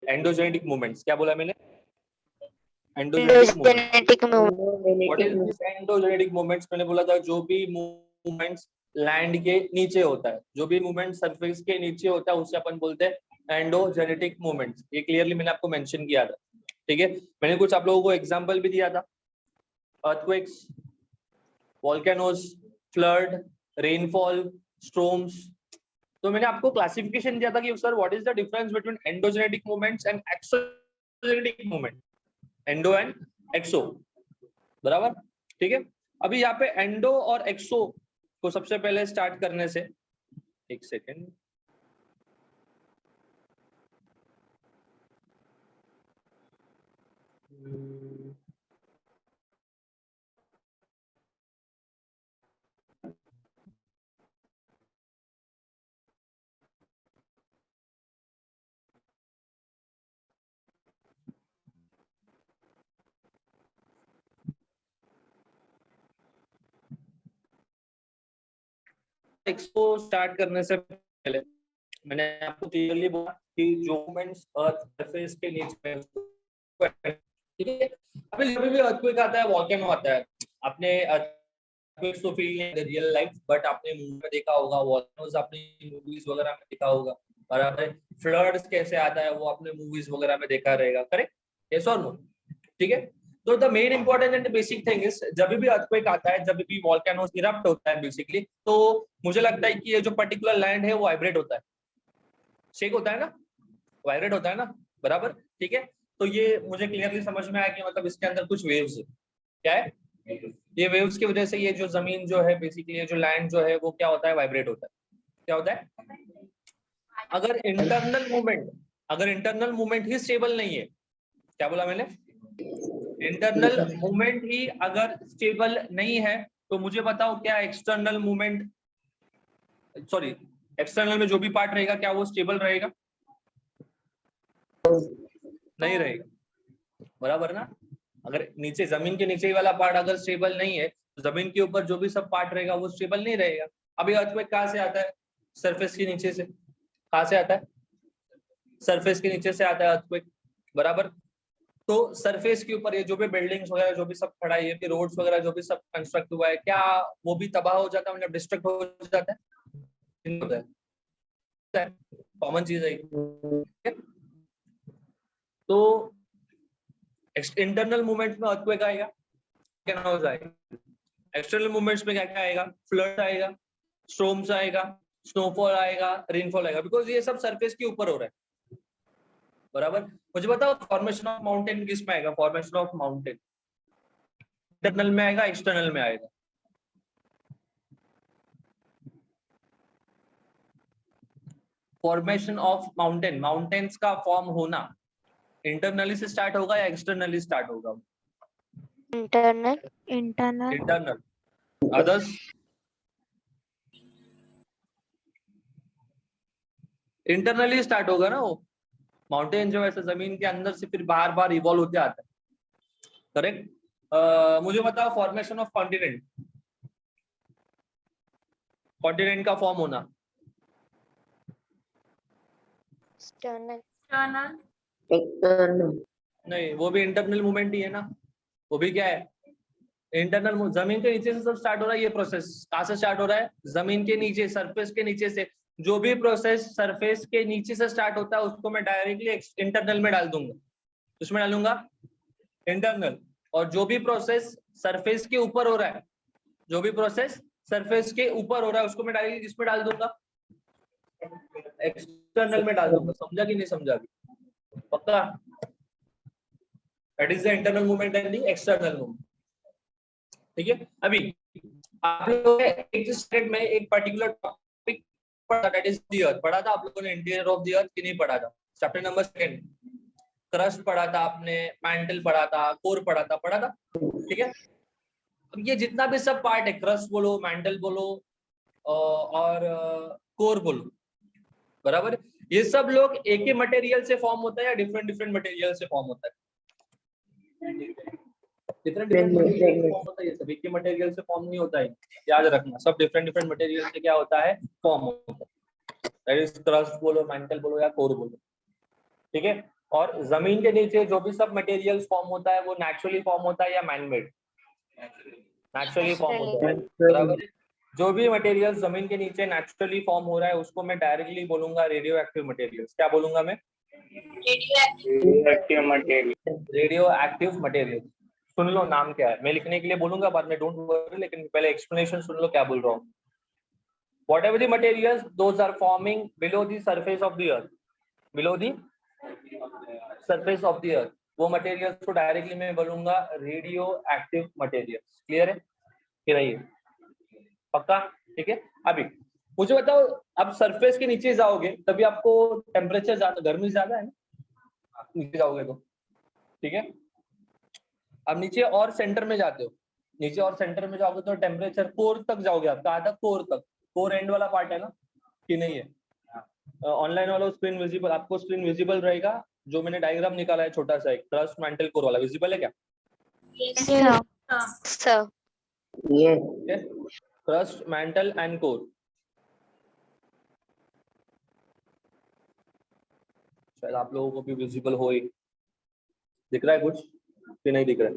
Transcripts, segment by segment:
Endogenetic movements, क्या बोला मैंने? Endogenetic movement. What is this endogenetic movements? मैंने बोला था जो भी मूवमेंट्स लैंड के नीचे होता है, जो भी मूवमेंट सरफेस के नीचे होता है उसे अपन बोलते हैं एंडोजेनेटिक मूवमेंट्स। ये क्लियरली मैंने आपको मेंशन किया था, ठीक है। मैंने कुछ आप लोगों को एग्जांपल भी दिया था, earthquakes, volcanoes, flood, rainfall, storms. तो मैंने आपको क्लासिफिकेशन दिया था कि sir what is the difference between endogenetic movements and exogenetic movement, endo and exo, बराबर, ठीक है। अभी यहाँ पे एंडो और एक्सो को सबसे पहले स्टार्ट करने से, एक सेकेंड, एक्सो स्टार्ट करने से पहले मैंने आपको क्लियरली बोला कि जो मूवमेंट्स अर्थ सरफेस के नीचे, ठीक है। अभी जब भी अर्थक्वेक आता है, वोल्केनो आता है, आपने अर्थक्वेक्स तो फील नहीं रियल लाइफ, बट आपने मूवी में देखा होगा, वोल्केनोज आपने मूवीज वगैरह में देखा होगा, बराबर। फ्लड्स कैसे आता है वो आपने मूवीज वगैरह में देखा रहेगा, करेक्ट? यस और नो? ठीक है। तो the main important and basic thing is, जब भी अर्थक्वेक आता है, जब भी वोल्केनोज इरप्ट होता है बेसिकली, तो मुझे लगता है कि ये जो पर्टिकुलर लैंड है वो वाइब्रेट होता है, शेक होता है ना, वाइब्रेट होता है ना, बराबर, ठीक है। तो ये मुझे क्लियरली समझ में आया कि मतलब इसके अंदर कुछ वेव्स है, क्या है? ये वेव्स की वजह से ये जो जमीन जो है बेसिकली, ये जो लैंड जो है वो क्या होता है? वाइब्रेट होता है। क्या होता है? अगर इंटरनल मूवमेंट ही स्टेबल नहीं है, क्या बोला मैंने? इंटरनल मूवमेंट ही अगर स्टेबल नहीं है, तो मुझे बताओ क्या एक्सटर्नल मूवमेंट, सॉरी, एक्सटर्नल में जो भी पार्ट रहेगा क्या वो स्टेबल रहेगा? नहीं रहेगा, बराबर ना। अगर नीचे जमीन के नीचे वाला पार्ट अगर स्टेबल नहीं है, तो जमीन के ऊपर जो भी सब पार्ट रहेगा वो स्टेबल नहीं रहेगा। अभी अर्थक्वेक कहाँ से आता है? सरफेस के नीचे से। कहाँ से आता है? सरफेस के नीचे से आता है अर्थक्वेक, बराबर। तो सरफेस के ऊपर ये जो भी बिल्डिंग्स वगैरह जो भी सब खड़ा है, ये रोड्स वगैरह जो भी सब कंस्ट्रक्ट हुआ है, क्या वो भी तबाह हो जाता है, मतलब डिस्ट्रक्ट हो जाता है? नहीं होता है, कॉमन चीज है। तो इंटरनल मूवमेंट्स में अर्थक्वेक आएगा, कैनोज आएगा। एक्सटर्नल मूवमेंट्स में क्या क्या आएगा? फ्लड आएगा, स्टॉर्म्स आएगा, स्नोफॉल आएगा, रेनफॉल आएगा, बिकॉज ये सब सरफेस के ऊपर हो रहा है, बराबर। मुझे बताओ फॉर्मेशन ऑफ माउंटेन किस में आएगा? फॉर्मेशन ऑफ माउंटेन इंटरनल में आएगा, एक्सटर्नल में आएगा? फॉर्मेशन ऑफ माउंटेन, माउंटेन्स का फॉर्म होना इंटरनली से स्टार्ट होगा या एक्सटर्नली स्टार्ट होगा? इंटरनल। अदर्स? इंटरनली स्टार्ट होगा ना वो। माउंटेन जो है जमीन के अंदर से फिर बार बार इवॉल्व होते आता है, करेक्ट। मुझे बताओ फॉर्मेशन ऑफ कॉन्टिनेंट, कॉन्टिनेंट का फॉर्म होना। नहीं, वो भी इंटरनल मूवमेंट ही है ना, वो भी क्या है? इंटरनल। जमीन के नीचे से सब स्टार्ट हो रहा है ये प्रोसेस। कहाँ से स्टार्ट हो रहा है? जमीन के नीचे, सरफेस के नीचे से। जो भी प्रोसेस सरफेस के नीचे से स्टार्ट होता है उसको मैं डायरेक्टली इंटरनल में डाल दूंगा, उसमें डालूंगा इंटरनल। और जो भी प्रोसेस सरफेस के ऊपर हो रहा है, जो भी प्रोसेस सरफेस के ऊपर हो रहा है उसको मैं डायरेक्टली किसमें डाल दूंगा? एक्सटर्नल में डाल दूंगा। समझा कि नहीं समझा? पक्का? That is the internal movement and the external movement, ठीक है। अभी आप लोगों ने एक स्टेट में एक पर्टिकुलर टॉपिक पढ़ा, दैट इज द अर्थ। पढ़ा था आप लोगों ने इंटीरियर ऑफ द अर्थ कि नहीं पढ़ा था? चैप्टर नंबर 2 क्रस्ट पढ़ा था आपने, मैंटल पढ़ा था, कोर पढ़ा था, ठीक है। अब ये जितना भी सब पार्ट है, क्रस्ट बोलो, मैंटल बोलो और कोर बोलो, बराबर, ये सब लोग एक ही मटेरियल से फॉर्म होता है या डिफरेंट डिफरेंट मटेरियल से फॉर्म होता है? डिफरेंट डिफरेंट मटेरियल से फॉर्म होता है, ये सब एक ही मटेरियल से फॉर्म नहीं होता है, याद रखना। सब डिफरेंट डिफरेंट मटेरियल से क्या होता है? फॉर्म होता है। दैट इज क्रस्ट बोलो, मैंटल बोलो या कोर बोलो, ठीक है। और जमीन के नीचे जो भी सब मटेरियल्स फॉर्म होता है वो नेचुरली फॉर्म होता है या मैनमेड? नेचुरली फॉर्म होता है, बराबर है। जो भी मटेरियल जमीन के नीचे नेचुरली फॉर्म हो रहा है उसको मैं डायरेक्टली बोलूंगा रेडियो एक्टिव मटेरियल्स। क्या बोलूंगा मैं? Radio active material. Radio active material. सुन लो नाम क्या है, मैं लिखने के लिए बोलूंगा बाद में, डोंट वरी, लेकिन पहले एक्सप्लेनेशन सुन लो क्या बोल रहा हूँ। Whatever the materials, those are forming below the surface of the earth. Below the surface of the earth. वो मटेरियल्स को डायरेक्टली मैं बोलूंगा रेडियो एक्टिव मटेरियल्स। क्लियर है कि नहीं? पक्का? ठीक है। अभी मुझे बताओ, अब सरफेस के नीचे जाओगे तभी आपको टेम्परेचर ज्यादा, गर्मी ज्यादा है ना नीचे जाओगे तो, ठीक है। अब नीचे और सेंटर में जाते हो, नीचे और सेंटर में जाओगे तो टेम्परेचर कोर तक जाओगे आप। कहाँ तक? कोर तक। कोर एंड वाला पार्ट है ना कि नहीं है? ऑनलाइन वाला स्क्रीन विजिबल, आपको स्क्रीन विजिबल रहेगा। जो मैंने डायग्राम निकाला है छोटा सा, एक क्रस्ट मेंटल कोर वाला, विजिबल है क्या? Sir crust mantle and core. शायद आप लोगों को भी विजिबल हो ही। दिख रहा है कुछ कि नहीं दिख रहा है?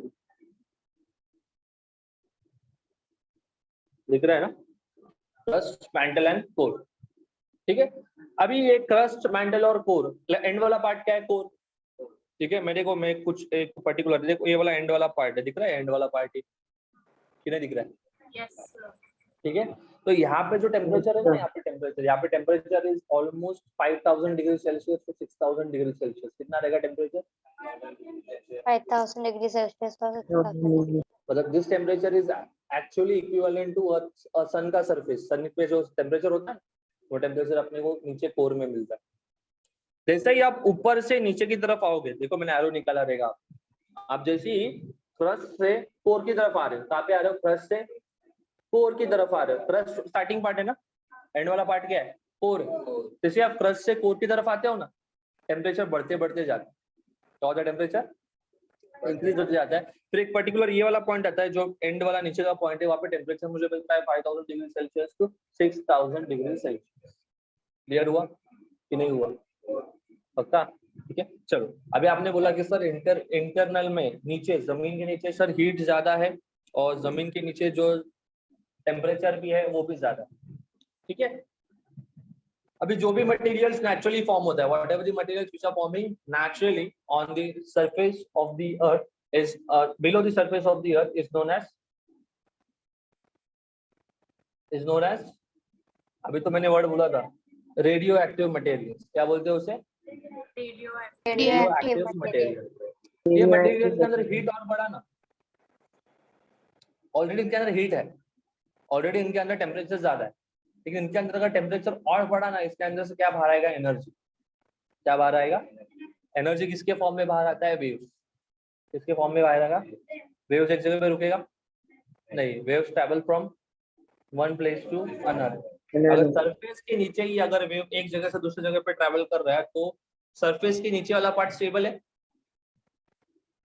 दिख रहा है ना? क्रस्ट मेंटल एंड कोर, ठीक है। अभी ये क्रस्ट मेंटल और कोर, एंड वाला पार्ट क्या है? कोर, ठीक है। मेरे को मैं कुछ एक पर्टिकुलर, देखो ये वाला एंड वाला पार्ट है, दिख रहा है एंड वाला पार्ट है कि नहीं दिख रहा है? ठीक है। तो यहाँ पे जो टेम्परेचर है ना, यहाँ पे temperature is almost 5000 degree Celsius to 6000 degree Celsius. कितना रहेगा टेम्परेचर? 5000 डिग्री सेल्सियस मतलब this temperature is actually equivalent to sun का सरफेस। सन पे जो टेम्परेचर होता है वो टेम्परेचर अपने को नीचे कोर में मिलता है। जैसे ही आप ऊपर से नीचे की तरफ आओगे, देखो मैंने एरो निकाला रहेगा, आप जैसे ही क्रस्ट से कोर की तरफ आ रहे हो, कहाँ पे आ रहे हो? क्रस्ट से कोर की तरफ आ रहे हो। क्रस्ट स्टार्टिंग पार्ट है ना, एंड वाला पार्ट क्या है? कोर। जैसे आप क्रस्ट से कोर की तरफ आते हो ना, टेम्परेचर बढ़ते बढ़ते जाता है। क्या होता है? टेम्परेचर इंक्रीज होते जाता है। फिर एक पर्टिकुलर ये वाला पॉइंट आता है जो एंड वाला नीचे का पॉइंट है, वहाँ पे टेम्परेचर मुझे मिलता है 5000 degree Celsius to 6000 degree Celsius. Clear हुआ कि नहीं हुआ? पक्का? ठीक है। चलो, अभी आपने बोला कि सर इंटरनल में नीचे, जमीन के नीचे सर हीट ज्यादा है और जमीन के नीचे जो टेम्परेचर भी है वो भी ज्यादा है, ठीक है। अभी जो भी मटेरियल्स नेचुरली फॉर्म होता है, whatever the materials which are forming naturally on the surface of the earth is below the surface of the earth is known as, अभी तो मैंने वर्ड बोला था, रेडियो एक्टिव मटेरियल्स। क्या बोलते हैं उसे? Radio active material. ये मटेरियल के अंदर हीट और बढ़ा ना, ऑलरेडी इनके अंदर हीट है, ऑलरेडी इनके अंदर टेम्परेचर ज्यादा है, लेकिन इनके अंदर अगर टेम्परेचर और बढ़ा ना, इसके अंदर से क्या बाहर आएगा? एनर्जी। क्या बाहर आएगा? एनर्जी। किसके फॉर्म में बाहर आता है? वेव्स। किसके फॉर्म में बाहर आएगा? वेव्स। एक जगह पे रुकेगा नहीं, waves travel from one place to another. अगर सरफेस के नीचे ही अगर वेव एक जगह से दूसरी जगह पे ट्रैवल कर रहा है तो सरफेस के नीचे वाला पार्ट स्टेबल है?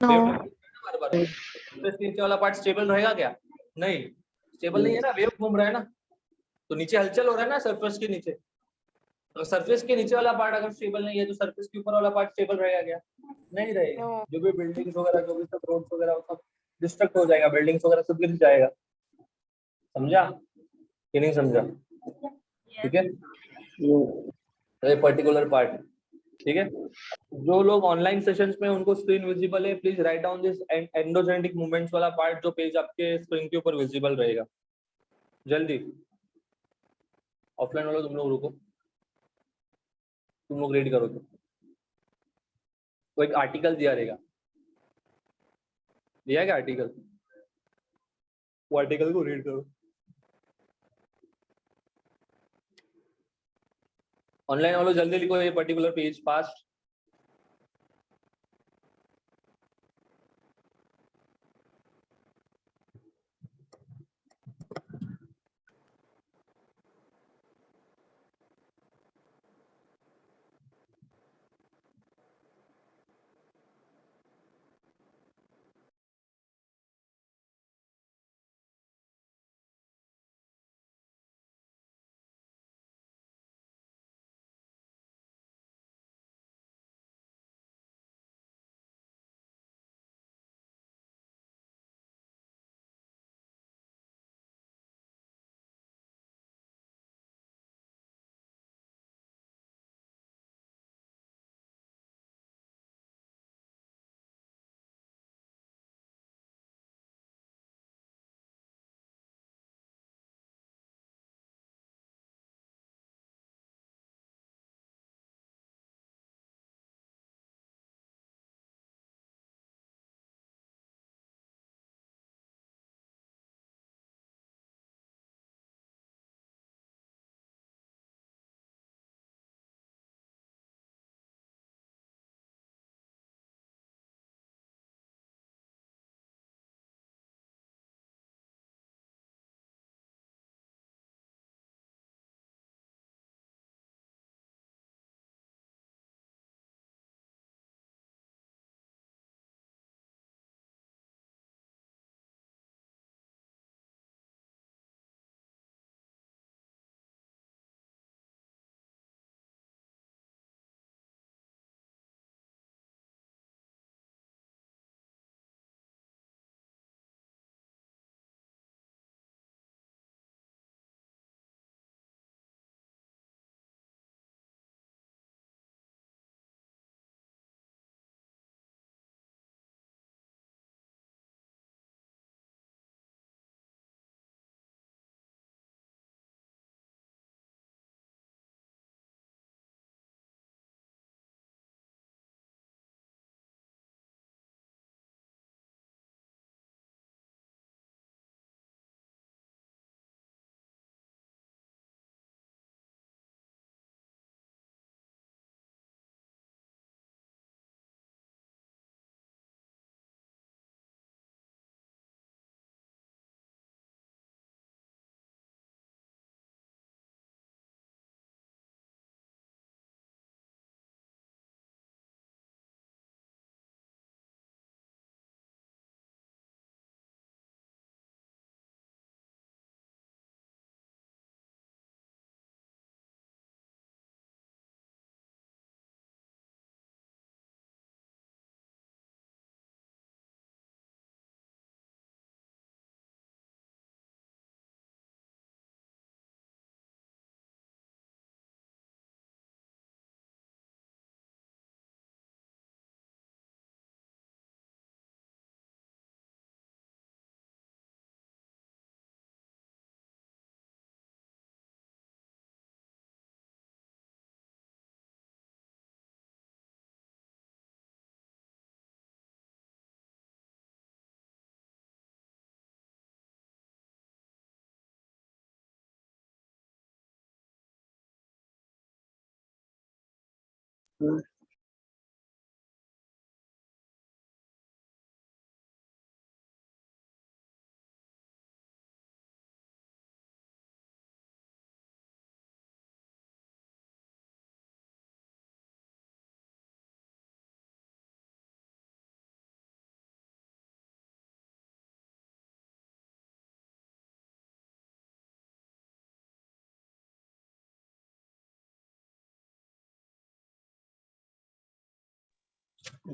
सरफेस के नीचे वाला पार्ट स्टेबल रहेगा क्या? नहीं, स्टेबल नहीं है ना, वेव घूम रहा है ना, तो नीचे हलचल हो रहा है ना सरफेस के नीचे। तो सरफेस के नीचे वाला पार्ट अगर स्टेबल नहीं है तो सरफेस के ऊपर वाला पार्ट स्टेबल रहेगा क्या? नहीं रहेगा। जो भी बिल्डिंग्स वगैरह, जो भी सब रोड्स वगैरह, वो सब डिस्ट्रक्ट हो जाएगा, बिल्डिंग्स वगैरह सब गिर जाएगा। समझा कि नहीं समझा? ठीक है, ये पर्टिकुलर पार्ट, ठीक है। जो लोग ऑनलाइन सेशंस में उनको स्क्रीन विजिबल है, please write down this endogenetic movements वाला पार्ट, जो पेज आपके स्क्रीन के ऊपर विजिबल रहेगा। जल्दी ऑफलाइन वालों तुम लोग रुको, तुम लोग रीड करो। तो एक आर्टिकल दिया रहेगा, दिया है क्या आर्टिकल? वो आर्टिकल को रीड करो। ऑनलाइन वालों जल्दी लिखो ये particular page fast.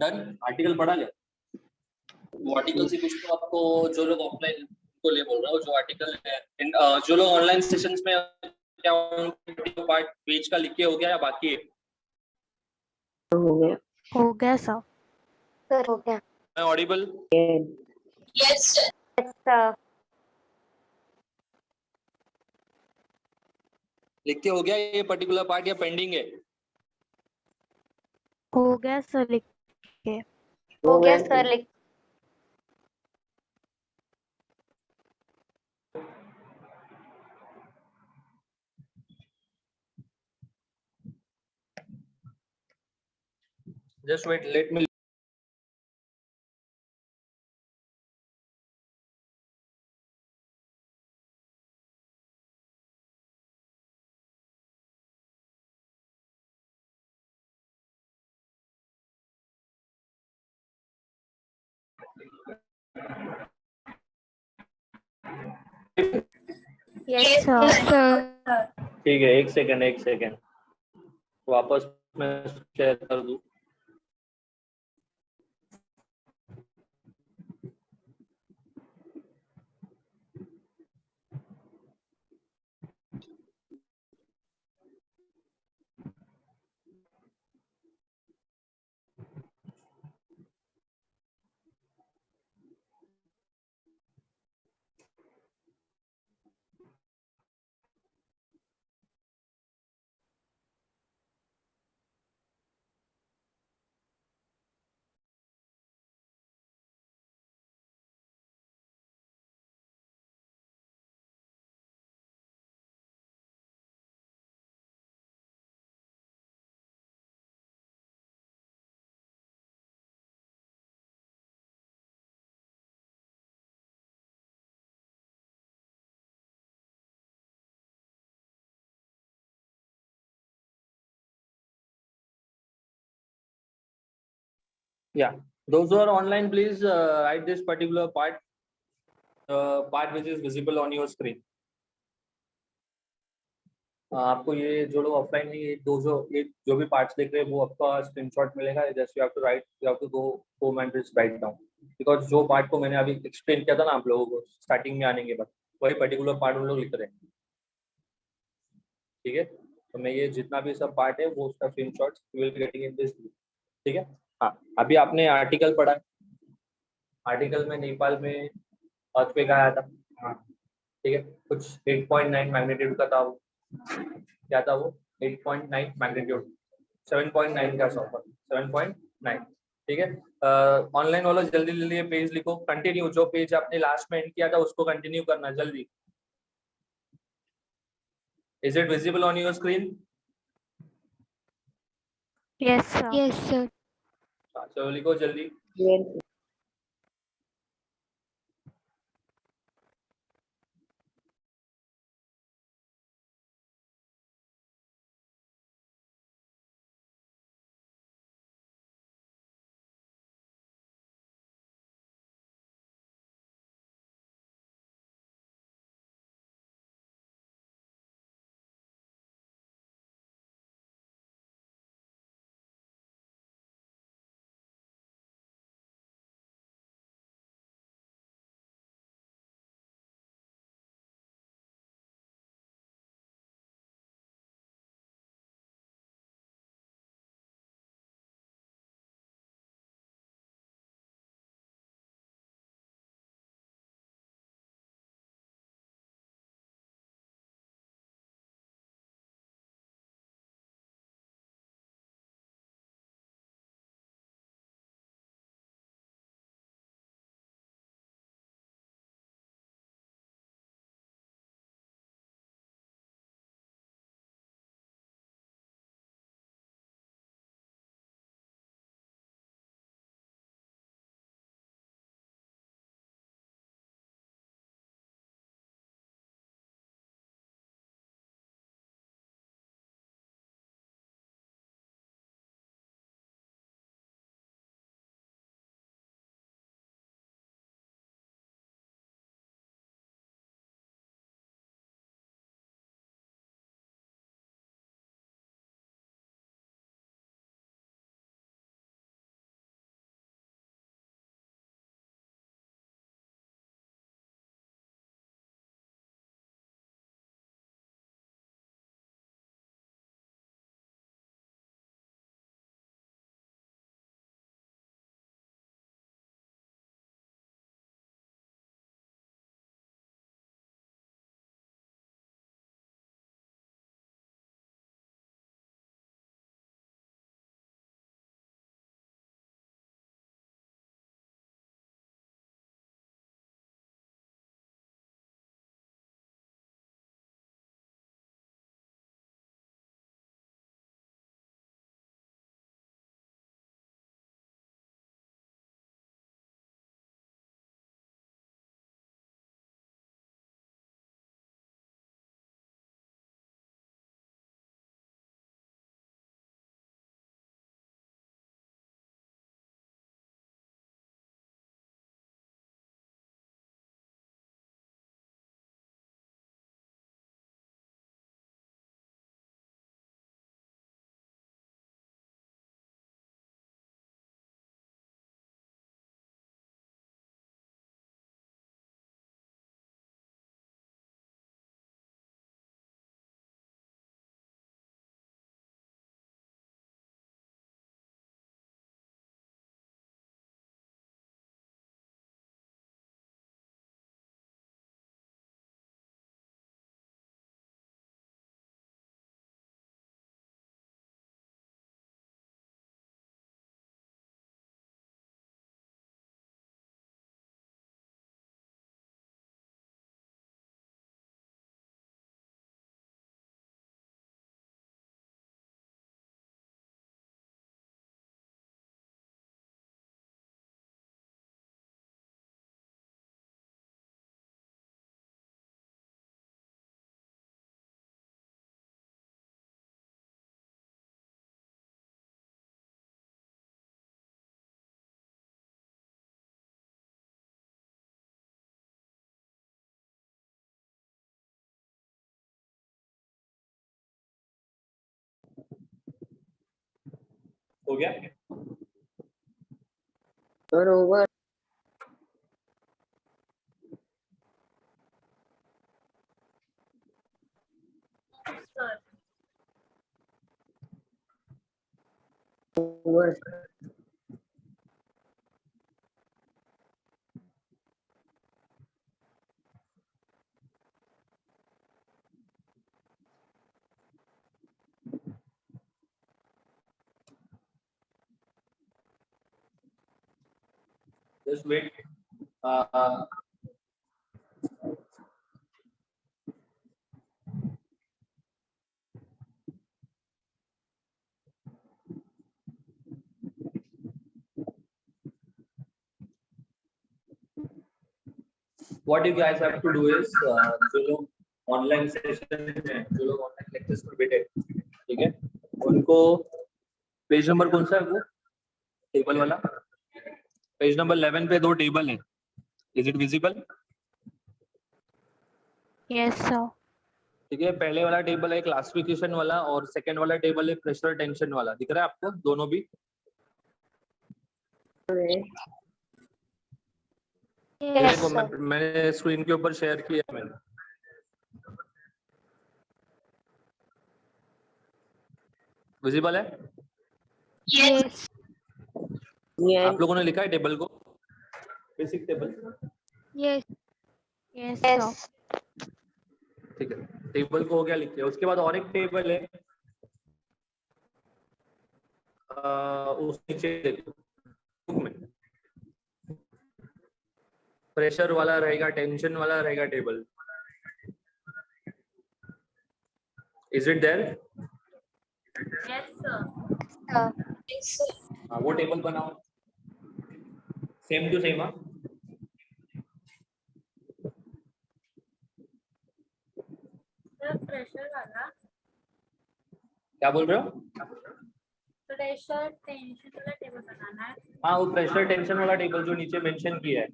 Done. Article पढ़ा लिया? वो आर्टिकल से कुछ तो आपको जो लोग ऑफलाइन को ले बोल रहा हूँ, जो आर्टिकल है जो लोग ऑनलाइन सेशंस में क्या पार्ट पेज का लिख के हो गया या बाकी है? हो गया सर। सर हो गया। मैं ऑडिबल? Yes, sir. सर लिख के हो गया ये पर्टिकुलर पार्ट या पेंडिंग है? हो गया सर लिख के। हो गया सर लिख। Just wait, let me. Yes sir. Sir. ठीक है, एक सेकंड वापस मैं शेयर कर दूं। Yeah, those who are online, please write this particular part which is visible on your screen. आपको ये जो लोग ऑफलाइन नहीं, ये जो भी पार्ट्स देख रहे हैं वो आपका स्क्रीनशॉट मिलेगा। Just you have to write, you have to go home and just write down, because जो पार्ट को मैंने अभी एक्सप्लेन किया था ना आप लोगों को स्टार्टिंग में आने के बाद, वही पर्टिकुलर पार्ट उन लोग लिख रहे हैं। ठीक है, तो मैं ये जितना भी सब पार्ट है वो उसका screenshot you will be getting in this. ठीक है, हाँ अभी आपने आर्टिकल पढ़ा। आर्टिकल में नेपाल में अर्थक्वेक आया था। हाँ ठीक है, कुछ 8.9 मैग्नीट्यूड का था वो। क्या था वो? 8.9 मैग्नीट्यूड, 7.9 का सॉरी 7.9। ठीक है, ऑनलाइन वाला जल्दी जल्दी ये पेज लिखो, कंटिन्यू जो पेज आपने लास्ट में एंड किया था उसको कंटिन्यू करना जल्दी। Is it visible on your screen? Yes sir. Yes sir. चलो लिखो जल्दी। हो गया? Sir, over. Sir. Over. Just wait. Uh, what you guys have to do is जो लोग ऑनलाइन सेशन में, जो लोग ऑनलाइन लेक्चर्स में बैठे, ठीक है, उनको पेज नंबर कौन सा है वो टेबल वाला, पेज नंबर 11 पे 2 टेबल है. Is it visible? Yes, sir. ठीक है, पहले वाला टेबल है क्लासिफिकेशन वाला और सेकंड वाला टेबल है प्रेशर टेंशन वाला. दिख रहा है आपको दोनों भी? Yes, देखो sir. मैंने स्क्रीन के ऊपर शेयर किया मैंने. विजिबल है? Yes. Yeah. आप लोगों ने लिखा है टेबल को, basic table? Yes. Yes, sir. Yes. ठीक है, टेबल को हो गया लिख लिया. उसके बाद और एक टेबल है, उस नीचे देखो में प्रेशर वाला रहेगा, टेंशन वाला रहेगा table. Is it there? Yes, sir. Yes, sir. हाँ, वो टेबल बनाओ सेम टू सेम. हाँ, प्रेशर वाला, क्या बोल रहे हो? प्रेशर टेंशन वाला टेबल बनाना है. हाँ, वो प्रेशर टेंशन वाला टेबल जो नीचे मेंशन किया है.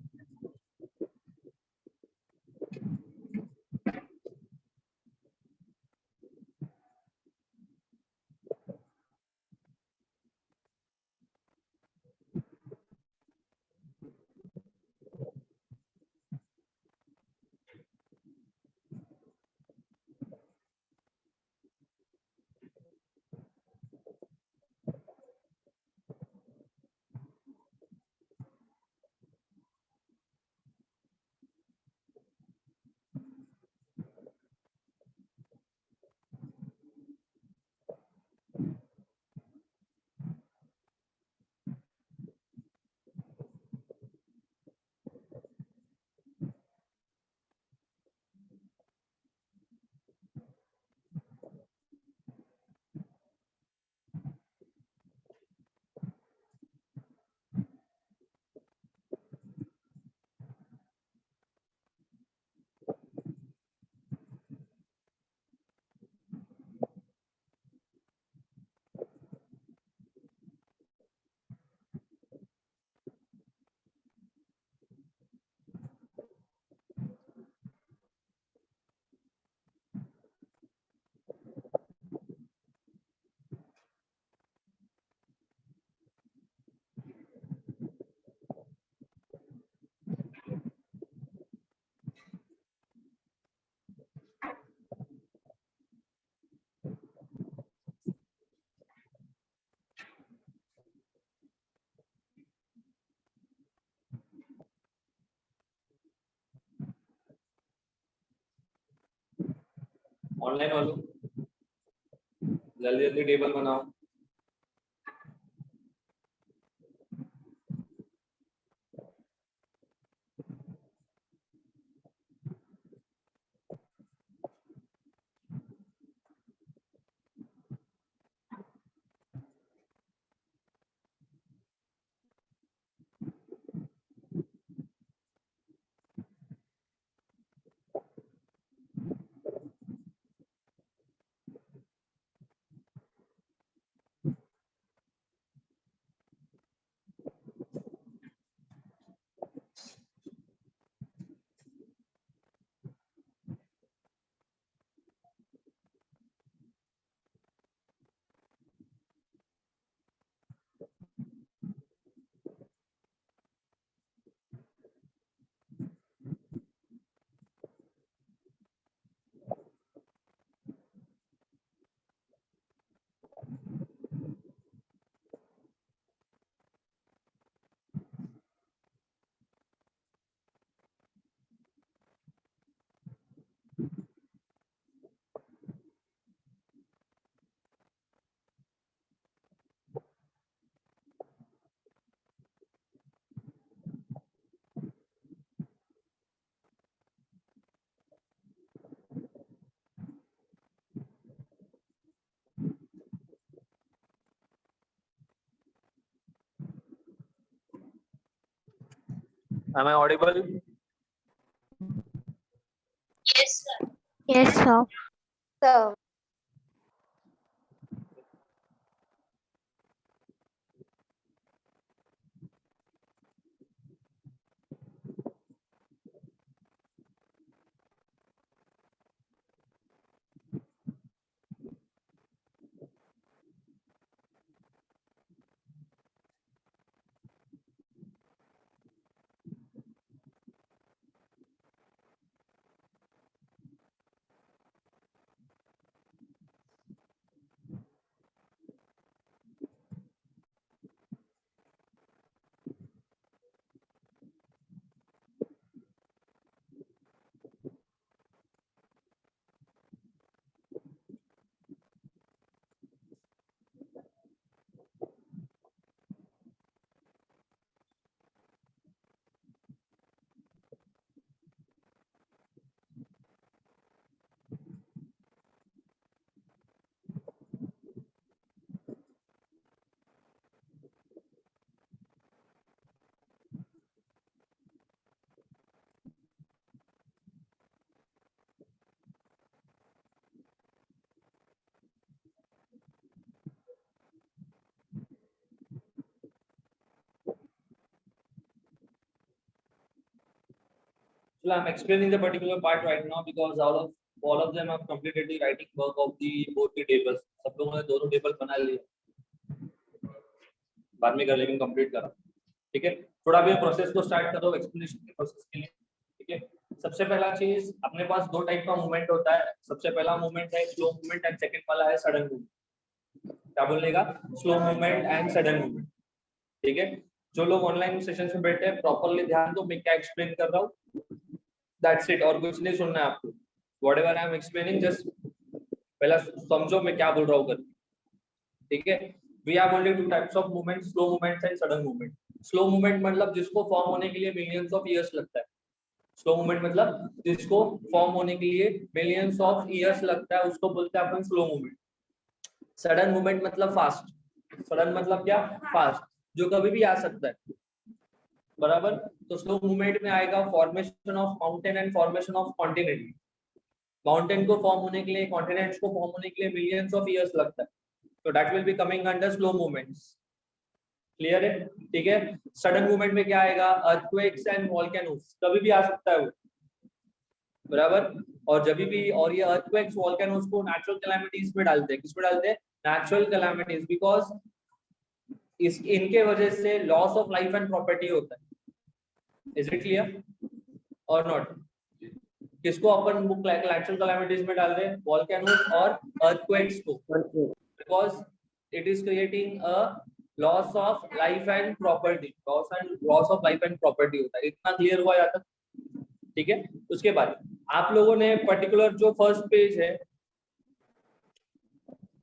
ऑनलाइन वालों जल्दी जल्दी टेबल बनाओ. Am I audible? Yes, sir. Yes, sir. Sir. So I'm explaining the particular part right now because all of them have completed the writing work of the both the tables. सब लोगों ने दोनों table बना लिए, बाद में कर लेकिन कंप्लीट करा. ठीक है, थोड़ा भी प्रोसेस को स्टार्ट करो एक्सप्लेनेशन के प्रोसेस के लिए. ठीक है, सबसे पहला चीज अपने पास दो टाइप का मूवमेंट होता है. सबसे पहला मूवमेंट है स्लो मूवमेंट एंड सेकंड वाला है सडन मूवमेंट. क्या बोलेगा? Slow movement and sudden movement. ठीक है, जो लोग ऑनलाइन सेशन में बैठे हैं प्रॉपर्ली ध्यान दो मैं क्या एक्सप्लेन कर रहा हूँ. दैट्स इट, और कुछ नहीं सुनना है आपको. Whatever I am explaining just पहला समझो मैं क्या बोल रहा हूँ. ठीक है, we have only two types of movement, slow movements and sudden movement. Slow movement मतलब जिसको फॉर्म होने के लिए मिलियंस ऑफ इयर्स लगता है. स्लो मूवमेंट मतलब जिसको फॉर्म होने के लिए मिलियंस ऑफ इयर्स लगता है उसको बोलते हैं अपन स्लो मूवमेंट. सडन मूवमेंट मतलब फास्ट. सडन मतलब क्या? फास्ट, जो कभी भी आ सकता है. बराबर. तो स्लो मूवमेंट में आएगा formation of mountain and formation of continent. Mountain को फॉर्म होने के लिए, कॉन्टिनेंट्स को फॉर्म होने के लिए मिलियंस ऑफ इयर्स लगता है. तो that will be coming under slow movements. Clear है? ठीक है. सडन मूवमेंट में क्या आएगा? Earthquakes and volcanoes. कभी भी आ सकता है वो. बराबर. और जब भी, और ये अर्थक्वेक्स वोल्केनोस को नेचुरल कैलामिटीज में डालते हैं. किसमें डालते हैं? Natural calamities. बिकॉज इस इनके वजह से loss of life and property होता है. इज इट क्लियर और नॉट? किसको अपन नेचुरल कैलामिटीज में डाल रहे हैं? वोल्केनोस और अर्थक्वेक्स को. Because it is creating a loss of life and property. Loss of life and property होता है. इतना क्लियर हुआ यहाँ तक? ठीक है. उसके बाद आप लोगों ने पर्टिकुलर जो फर्स्ट पेज है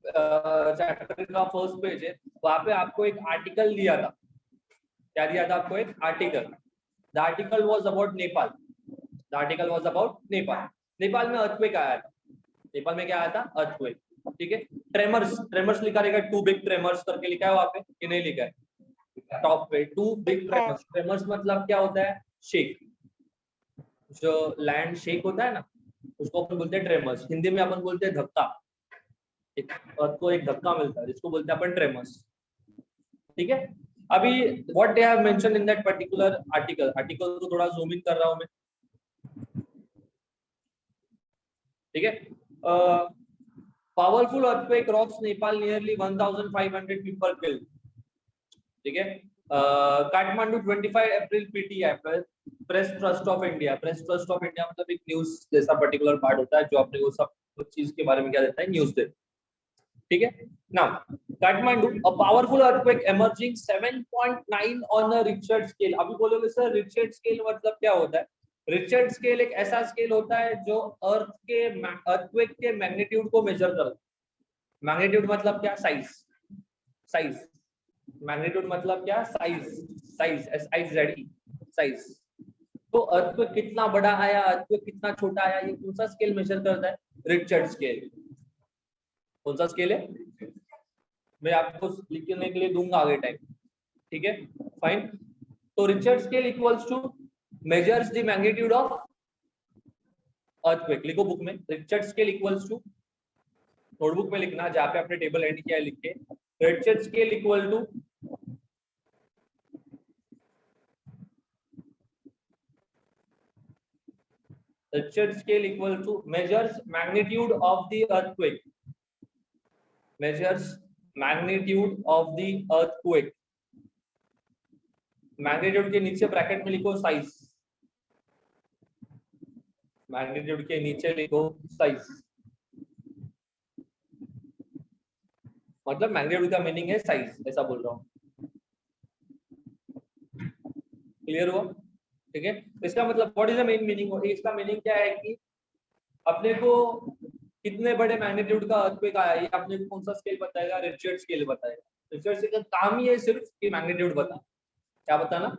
चैप्टर का फर्स्ट पेज है, वहां पे आपको एक आर्टिकल दिया था. क्या दिया था आपको? एक article. The article was about Nepal. The article was about Nepal. Nepal में अर्थक्वेक आया था. नेपाल में क्या आया था? अर्थक्वेक. ठीक है. ट्रेमर्स, ट्रेमर्स लिखा रहेगा, टू बिग ट्रेमर्स करके लिखा है वहां पे कि नहीं लिखा है? टॉप पे टू बिग ट्रेमर्स. ट्रेमर्स मतलब क्या होता है? शेक. जो लैंड शेक होता है ना, उसको अपन बोलते हैं ट्रेमर्स. हिंदी में अपन बोलते हैं धक्का. तो एक धक्का मिलता है जिसको बोलते हैं अपन ट्रेमर्स. ठीक है. अभी what they have mentioned in that particular article. Article को थोड़ा जूम इन कर रहा हूं मैं. ठीक है. Powerful earthquake rocks Nepal, nearly 1500 people killed. ठीक है. Kathmandu 25 April PTI, Press Trust of India. Press Trust of India मतलब एक न्यूज जैसा पर्टिकुलर पार्ट होता है जो अपने को सब कुछ चीज के बारे में क्या देता है? न्यूज देता है. ठीक है. Now Kathmandu, a powerful earthquake emerging 7.9 on a Richard scale. अभी बोलोगे सर रिचर्ड स्केल मतलब क्या होता है? रिचर्ड स्केल एक ऐसा स्केल होता है जो अर्थक्वेक के मैग्नीट्यूड को मेजर करता है. मैग्नीट्यूड मतलब क्या? साइज. साइज. मैग्नीट्यूड मतलब क्या? साइज. Size, SIZ, size. तो अर्थक्वेक कितना बड़ा आया, अर्थक्वेक कितना छोटा आया, ये कौन सा स्केल मेजर करता है? Richard scale. कौन सा स्केल है? मैं आपको लिखने के लिए दूंगा आगे टाइम. ठीक है, फाइन. तो Richter scale equals to measures the magnitude of earthquake. लिखो बुक में, Richter scale equals to, notebook में लिखना जहाँ पे आपने टेबल एंड किया है लिख के, Richter scale equal to Richter scale equal to measures magnitude of the earthquake. Measures magnitude of the earthquake. Magnitude के नीचे ब्रैकेट में लिखो साइज. Magnitude के नीचे लिखो साइज. मतलब magnitude का मीनिंग है साइज, ऐसा बोल रहा हूँ. क्लियर हुआ? ठीक है. इसका मतलब what is the main meaning? इसका मीनिंग क्या है कि अपने को कितने बड़े मैग्नीट्यूड का अर्थक्वेक आया, ये अपने को कौन सा स्केल बताएगा? रिचर्ड स्केल बताएगा. रिचर्ड स्केल का काम ही है सिर्फ कि मैग्नीट्यूड बता, क्या बताना.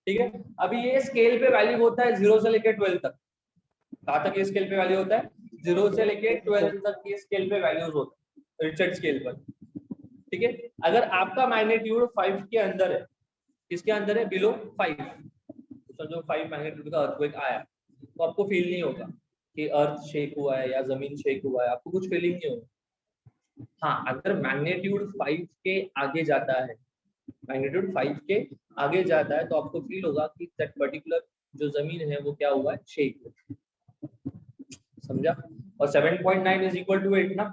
ठीक है. अभी ये स्केल पे वैल्यू होता है 0 से लेकर 12 तक. कहाँ तक ये स्केल पे वैल्यू होता है? 0 से लेकर 12 तक ये स्केल पे वैल्यूज होता है रिचर्ड स्केल पर. ठीक है. अगर आपका मैग्नीट्यूड 5 के अंदर है, किसके अंदर है? बिलो 5. जो 5 मैग्नीट्यूड का अर्थक्वेक आया तो आपको फील नहीं होगा कि अर्थ शेक हुआ है या जमीन शेक हुआ है, आपको कुछ फीलिंग नहीं होगा. हाँ, अगर मैग्नीट्यूड 5 के आगे जाता है, मैग्नीट्यूड 5 के आगे जाता है तो आपको फील होगा कि दैट पर्टिकुलर जो जमीन है वो क्या हुआ है? शेक हुआ. समझा? और 7.9 इज इक्वल टू 8 ना.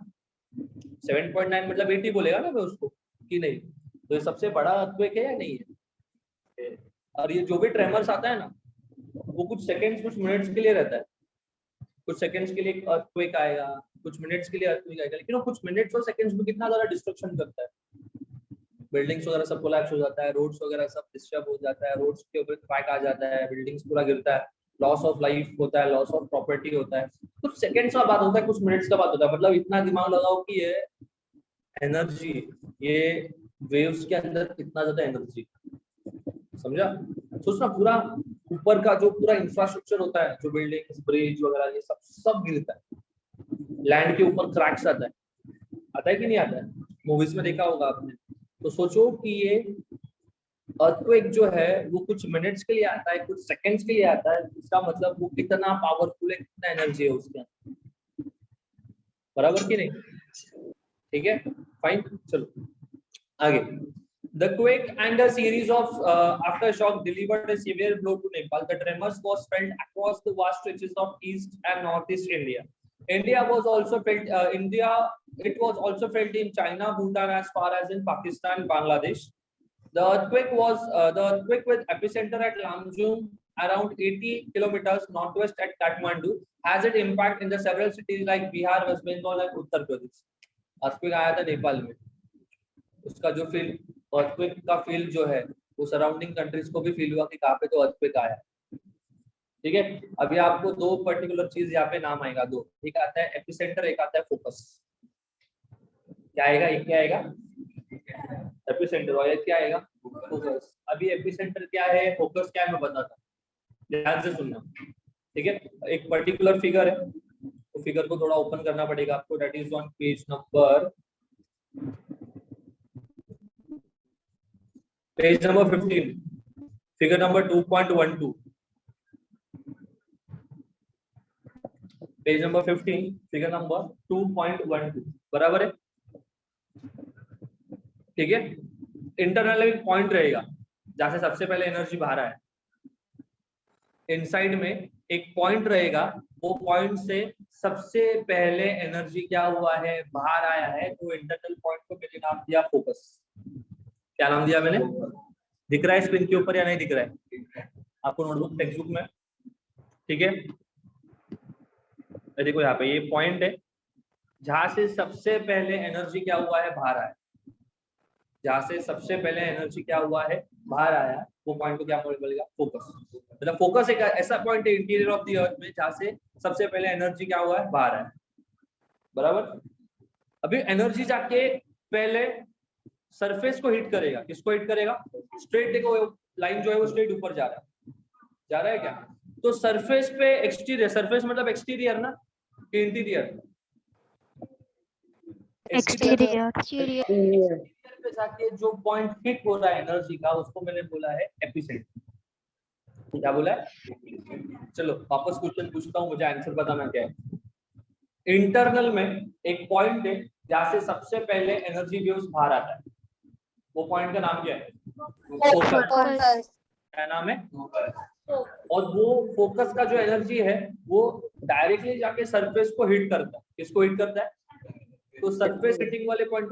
7.9 मतलब 80 बोलेगा ना मैं उसको कि नहीं. तो ये सबसे बड़ा अर्थक्वेक है या नहीं है? और ये जो भी ट्रेमर्स आता है ना, वो कुछ सेकंड्स कुछ मिनट्स के लिए रहता है. कुछ सेकंड्स के लिए अर्थक्वेक आएगा, कुछ मिनट्स के लिए अर्थक्वेक आएगा, लेकिन वो कुछ मिनट्स और सेकंड्स में कितना ज्यादा डिस्ट्रक्शन करता है. बिल्डिंग्स वगैरह सब कोलैप्स हो जाता है, रोड्स वगैरह सब डिस्टर्ब हो जाता है, रोड्स के ऊपर क्रैक आ जाता है, बिल्डिंग्स पूरा गिरता है, लॉस ऑफ लाइफ होता है, लॉस ऑफ प्रॉपर्टी होता है. कुछ सेकंड्स का बात होता है, कुछ मिनट्स का बात होता है. मतलब इतना दिमाग लगाओ कि ये एनर्जी, ये वेव्स के अंदर कितना ज्यादा एनर्जी. समझा? सोचना, पूरा ऊपर का जो पूरा इंफ्रास्ट्रक्चर होता है, जो बिल्डिंग्स, ब्रिज वगैरह, ये सब गिरता है. लैंड के ऊपर क्रैक्स आता है कि नहीं आता है? मूवीज में देखा होगा आपने. तो सोचो कि ये अर्थक्वेक जो है वो कुछ मिनट्स के लिए आता है, कुछ सेकंड्स के लिए आता है. इसका मतलब वो कितना पावरफुल है, कितना एनर्जी है उसके अंदर. बराबर कि नहीं? ठीक है, फाइन. चलो आगे. The quake and a series of aftershock delivered a severe blow to Nepal. The tremors was felt across the vast stretches of east and northeast India. It was also felt in China, Bhutan, as far as in Pakistan, Bangladesh. The earthquake with epicenter at Lamjung, around 80 kilometers northwest at Kathmandu, has its impact in the several cities like Bihar, West Bengal, and Uttar Pradesh. Earthquake आया था नेपाल में, उसका जो feel, earthquake का feel जो है वो surrounding countries को भी फील हुआ कि कहाँ पे तो अर्थक्वेक आया. ठीक है. अभी आपको दो पर्टिकुलर चीज यहाँ पे नाम आएगा, दो. एक आता है एपिसेंटर, एक आता है फोकस. क्या आएगा? एक क्या आएगा? एपिसेंटर. और एक क्या आएगा? फोकस. अभी एपिसेंटर क्या है, फोकस क्या है, मैं बताता हूँ, ध्यान से सुनना. ठीक है. एक पर्टिकुलर फिगर है, तो फिगर को थोड़ा ओपन करना पड़ेगा आपको. That is on page number 15, figure number 2.12. Page number 15, figure number 2.12. बराबर है? ठीक है. इंटरनल एक पॉइंट रहेगा जहां से सबसे पहले एनर्जी बाहर आया. इनसाइड में एक पॉइंट रहेगा, वो पॉइंट से सबसे पहले एनर्जी क्या हुआ है, बाहर आया है. तो इंटरनल पॉइंट को मैंने नाम दिया फोकस. क्या नाम दिया मैंने? दिख रहा है स्क्रीन के ऊपर या नहीं दिख रहा है आपको? नोटबुक, टेक्स्ट बुक में. ठीक है. देखो यहाँ पे ये पॉइंट है जहां से सबसे पहले एनर्जी क्या हुआ है, बाहर आया. जहां से सबसे पहले एनर्जी क्या हुआ है, बाहर आया, वो पॉइंट को क्या बोलेगा? फोकस. मतलब फोकस एक ऐसा पॉइंट है इंटीरियर ऑफ द अर्थ में जहां से सबसे पहले एनर्जी क्या हुआ है, बाहर आया. बराबर. अभी एनर्जी जाके पहले सरफेस को हिट करेगा. किसको हिट करेगा? स्ट्रेट. देखो लाइन जो है वो स्ट्रेट ऊपर जा रहा है क्या? तो सरफेस पे एक्सटीरियर, सरफेस मतलब एक्सटीरियर ना कि इंटीरियर? एक्सटीरियर. पे जाके जो पॉइंट हिट हो रहा है एनर्जी का, उसको मैंने बोला है एपिसेंटर. क्या बोला है? चलो वापस क्वेश्चन पूछता हूँ, मुझे आंसर बताना क्या है। इंटरनल में एक पॉइंट है जहाँ से सबसे पहले एनर्जी वेव्स बाहर आता है, वो पॉइंट का नाम क्या है? फोकस। फोकस। क्या नाम है? और वो फोकस का जो एनर्जी है वो डायरेक्टली जाके सरफेस को हिट करता है। किसको हिट करता है? तो सरफेस हिटिंग वाले पॉइंट